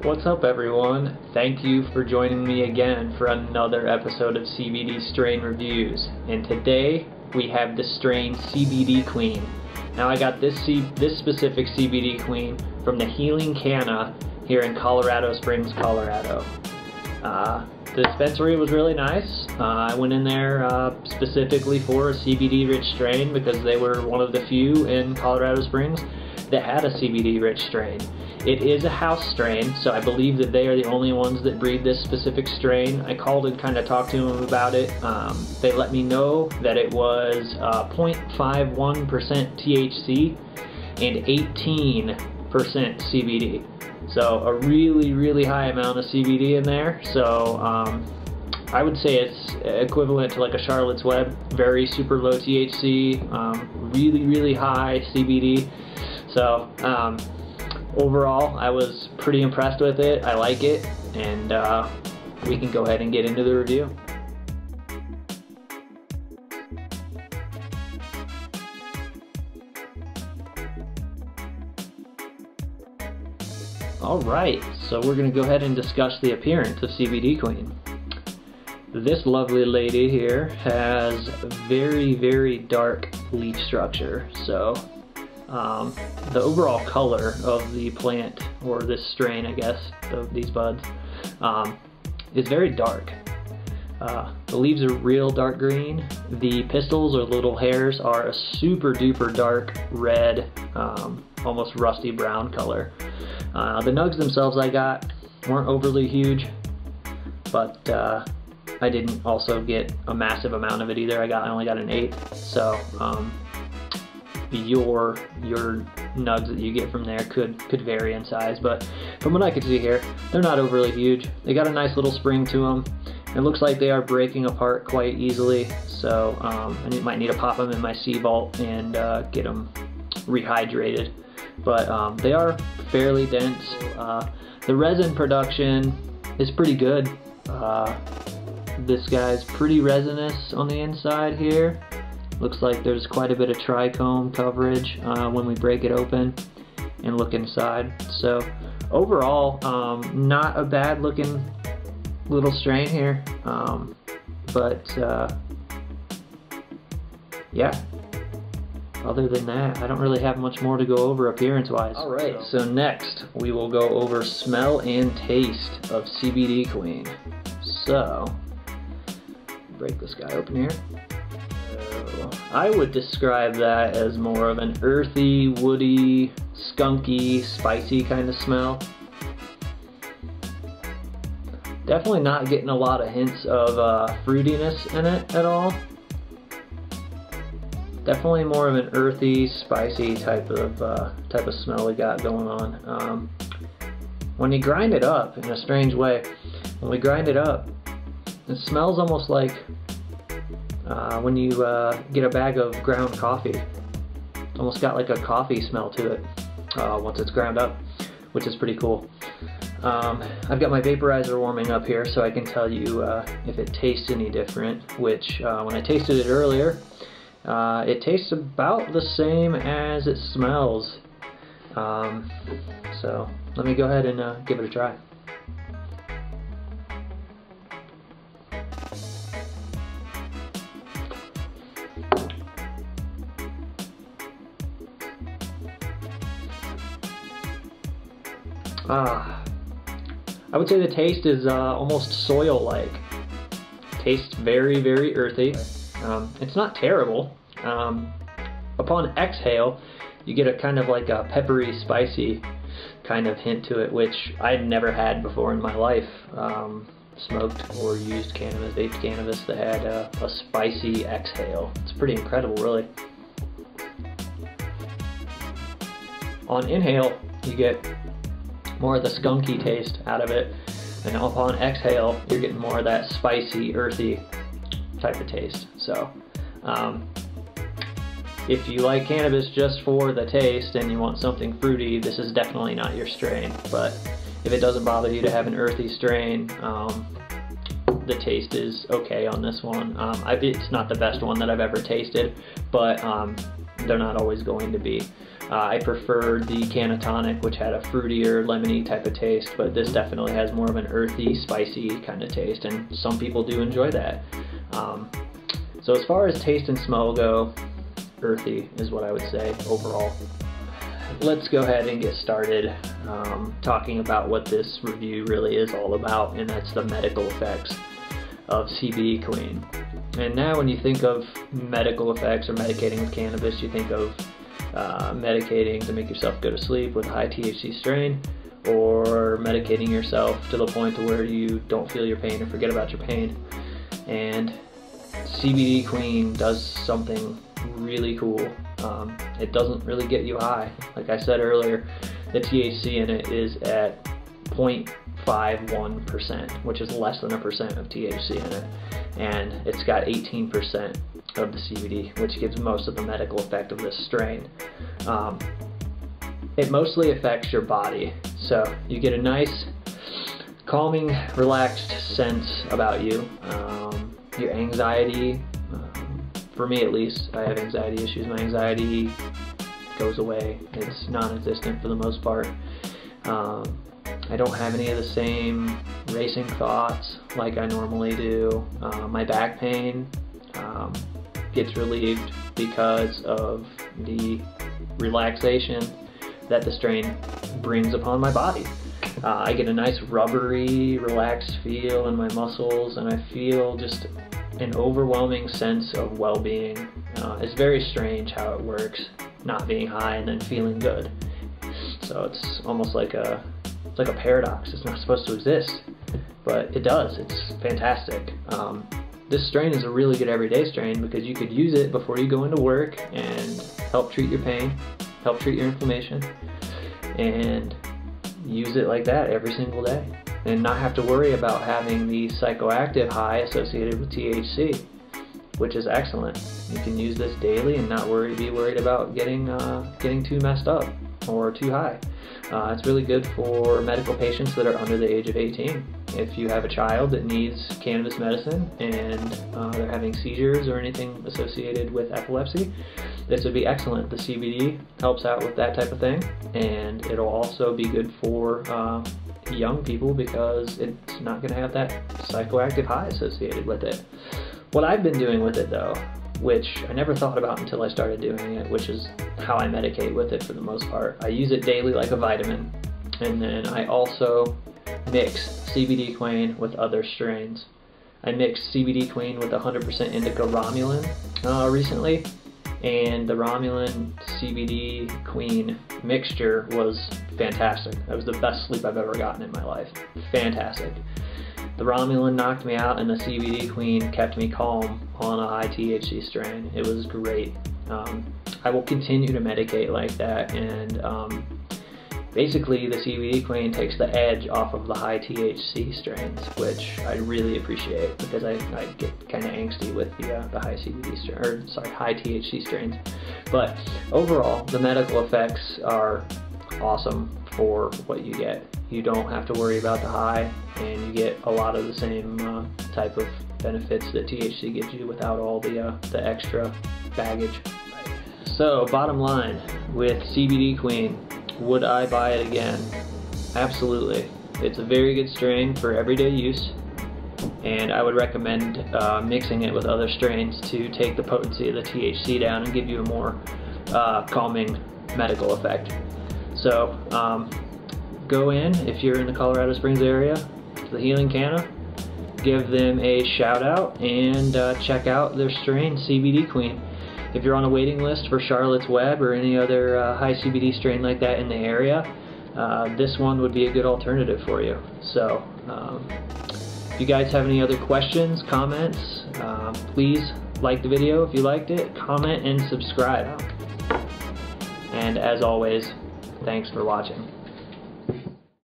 What's up everyone? Thank you for joining me again for another episode of CBD strain reviews. And today we have the strain CBD Queen. Now I got this specific CBD Queen from the Healing Canna here in Colorado Springs, Colorado. The dispensary was really nice. I went in there specifically for a CBD rich strain because they were one of the few in Colorado Springs that had a CBD rich strain. It is a house strain, so I believe that they are the only ones that breed this specific strain. I called and kind of talked to them about it. They let me know that it was 0.51% THC and 18% CBD. So a really high amount of CBD in there. So I would say it's equivalent to like a Charlotte's Web, very super low THC, really high CBD. So overall, I was pretty impressed with it. I like it, and we can go ahead and get into the review. Alright, so we're going to go ahead and discuss the appearance of CBD Queen. This lovely lady here has very dark leaf structure. So the overall color of the plant, or this strain I guess, of these buds, is very dark. The leaves are real dark green. The pistils or little hairs are a super duper dark red, almost rusty brown color. The nugs themselves I got weren't overly huge, but I didn't also get a massive amount of it either. I only got an 1/8, so your nugs that you get from there could vary in size, but from what I could see here, they're not overly huge. They got a nice little spring to them. It looks like they are breaking apart quite easily, so I might need to pop them in my sea vault and get them rehydrated. But they are fairly dense. The resin production is pretty good. This guy's pretty resinous on the inside here. Looks like there's quite a bit of trichome coverage when we break it open and look inside. So overall, not a bad looking little strain here, but yeah, other than that, I don't really have much more to go over appearance wise. Alright, so next we will go over smell and taste of CBD Queen. So, break this guy open here. I would describe that as more of an earthy, woody, skunky, spicy kind of smell. Definitely not getting a lot of hints of fruitiness in it at all. Definitely more of an earthy, spicy type of smell we got going on. When you grind it up, in a strange way, when we grind it up, it smells almost like when you get a bag of ground coffee. Almost got like a coffee smell to it once it's ground up, which is pretty cool. I've got my vaporizer warming up here so I can tell you if it tastes any different, which when I tasted it earlier, it tastes about the same as it smells. So let me go ahead and give it a try. I would say the taste is almost soil-like. Tastes very earthy. It's not terrible. Upon exhale, you get a kind of like a peppery, spicy kind of hint to it, which I'd never had before in my life. Smoked or used cannabis, vaped cannabis that had a spicy exhale. It's pretty incredible, really. On inhale, you get more of the skunky taste out of it, and upon exhale you're getting more of that spicy, earthy type of taste. So if you like cannabis just for the taste and you want something fruity, this is definitely not your strain. But if it doesn't bother you to have an earthy strain, the taste is okay on this one. It's not the best one that I've ever tasted, but they're not always going to be. I preferred the Canna tonic, which had a fruitier, lemony type of taste, but this definitely has more of an earthy, spicy kind of taste, and some people do enjoy that. So as far as taste and smell go, earthy is what I would say overall. Let's go ahead and get started talking about what this review really is all about, and that's the medical effects of CBD Queen. And now when you think of medical effects or medicating with cannabis, you think of medicating to make yourself go to sleep with a high THC strain, or medicating yourself to the point to where you don't feel your pain or forget about your pain. And CBD Queen does something really cool. It doesn't really get you high. Like I said earlier, the THC in it is at 0.51%, which is less than 1% of THC in it. And it's got 18% of the CBD, which gives most of the medical effect of this strain. It mostly affects your body. So you get a nice, calming, relaxed sense about you. Your anxiety, for me at least, I have anxiety issues. My anxiety goes away. It's non-existent for the most part. I don't have any of the same racing thoughts like I normally do. My back pain gets relieved because of the relaxation that the strain brings upon my body. I get a nice rubbery, relaxed feel in my muscles, and I feel just an overwhelming sense of well-being. It's very strange how it works, not being high and then feeling good. So it's almost like a paradox. It's not supposed to exist, but it does. It's fantastic. This strain is a really good everyday strain because you could use it before you go into work and help treat your pain, help treat your inflammation, and use it like that every single day, and not have to worry about having the psychoactive high associated with THC, which is excellent. You can use this daily and not be worried about getting too messed up or too high. It's really good for medical patients that are under the age of 18. If you have a child that needs cannabis medicine and they're having seizures or anything associated with epilepsy, this would be excellent. The CBD helps out with that type of thing, and it'll also be good for young people because it's not going to have that psychoactive high associated with it. What I've been doing with it though, which I never thought about until I started doing it, which is how I medicate with it for the most part. I use it daily like a vitamin, and then I also mix CBD Queen with other strains. I mixed CBD Queen with 100% indica Romulan recently, and the Romulan CBD Queen mixture was fantastic. That was the best sleep I've ever gotten in my life. Fantastic. The Romulan knocked me out, and the CBD Queen kept me calm on a high THC strain. It was great. I will continue to medicate like that, and basically the CBD Queen takes the edge off of the high THC strains, which I really appreciate because I get kind of angsty with the high CBD strain, or sorry, high THC strains. But overall, the medical effects are awesome for what you get. You don't have to worry about the high, and you get a lot of the same type of benefits that THC gives you without all the extra baggage. So bottom line, with CBD Queen, would I buy it again? Absolutely. It's a very good strain for everyday use, and I would recommend mixing it with other strains to take the potency of the THC down and give you a more calming medical effect. So go in, if you're in the Colorado Springs area, to the Healing Canna, give them a shout out and check out their strain, CBD Queen. If you're on a waiting list for Charlotte's Web or any other high CBD strain like that in the area, this one would be a good alternative for you. So if you guys have any other questions, comments, please like the video if you liked it, comment and subscribe. And as always, thanks for watching.